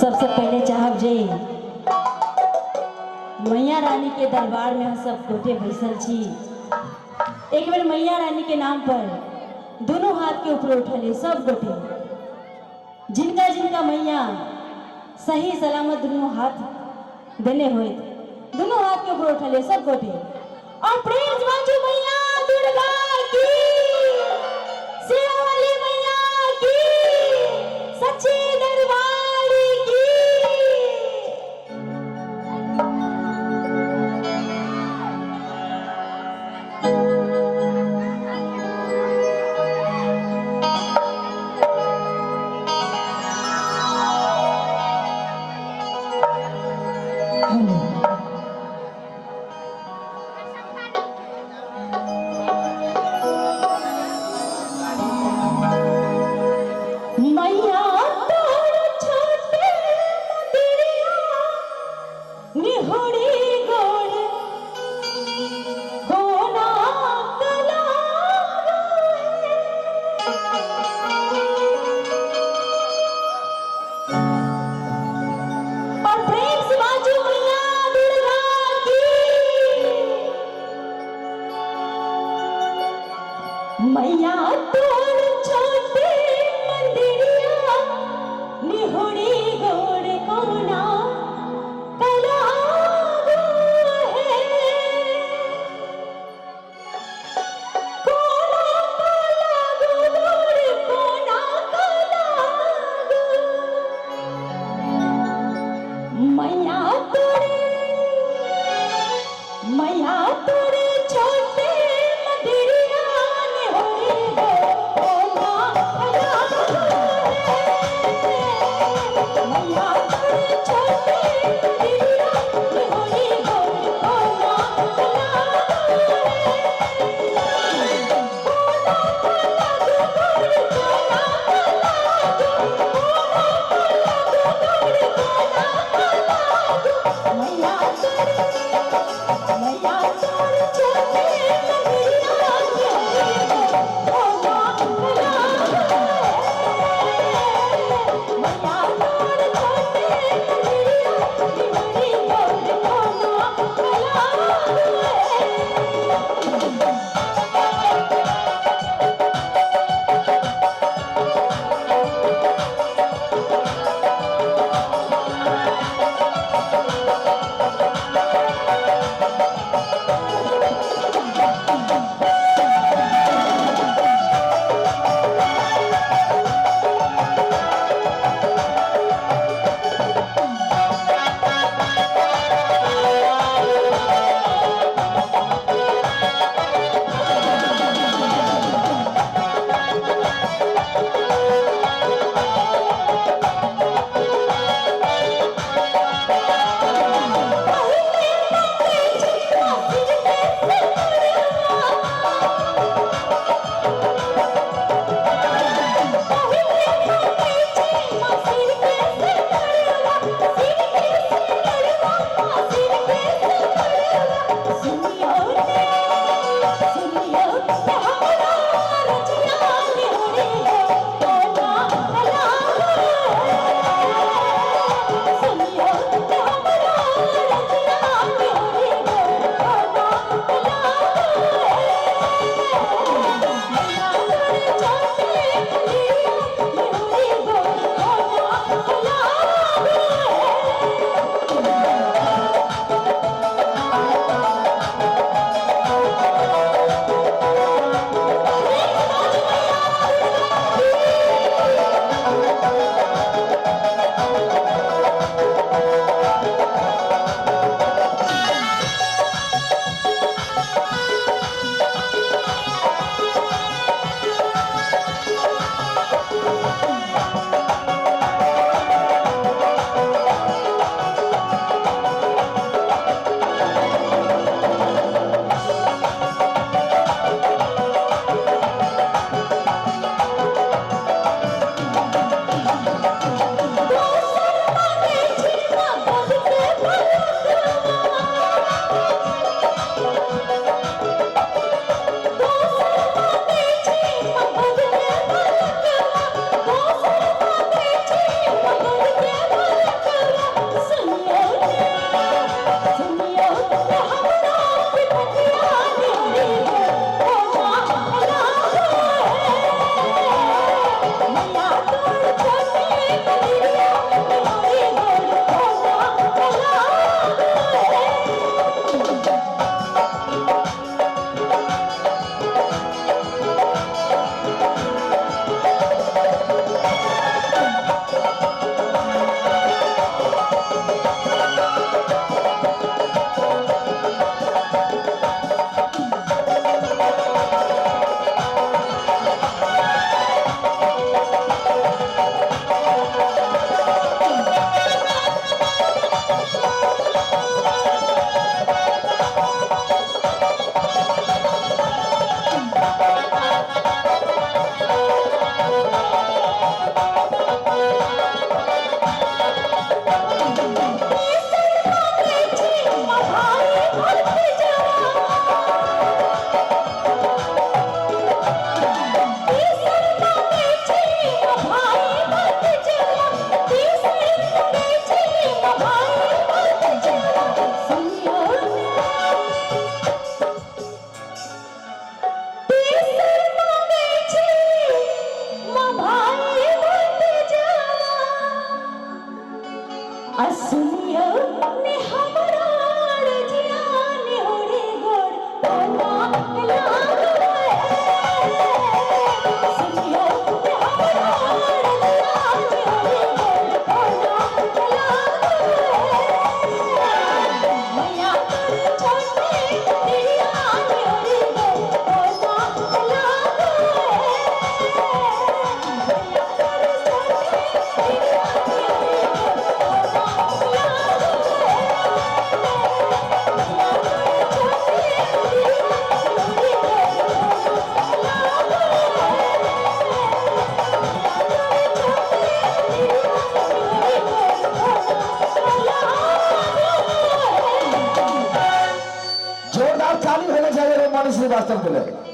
सबसे पहले चाहब जे मैया रानी के दरबार में हम सब गोटे बैसल छी। एक बेर मैया रानी के नाम पर दोनों हाथ के ऊपर उठले सब गोटे, जिनका जिनका मैया सही सलामत दोनों हाथ देने हुए, दोनों हाथ के ऊपर उठले सब गोटे और प्रेम बाजू मैया दुर्गा की, शेरावाली मैया की, सच्ची दरबार की। मैया तोर छोटे मुंदरिया निहोड़ी गोड़ कोना कला और प्रेम से बाजू मैया दुर्गा की। मैया तोर छोटे मंदिरिया निहोड़ी गोड़ कोना कला है, कोना कला गोड़ कोना कला। मैया तोरे छोटे मंदिरिया निहोड़ी गोड़ कोना कला है। मैया तोरे छोटे श्रीवास्तव दिले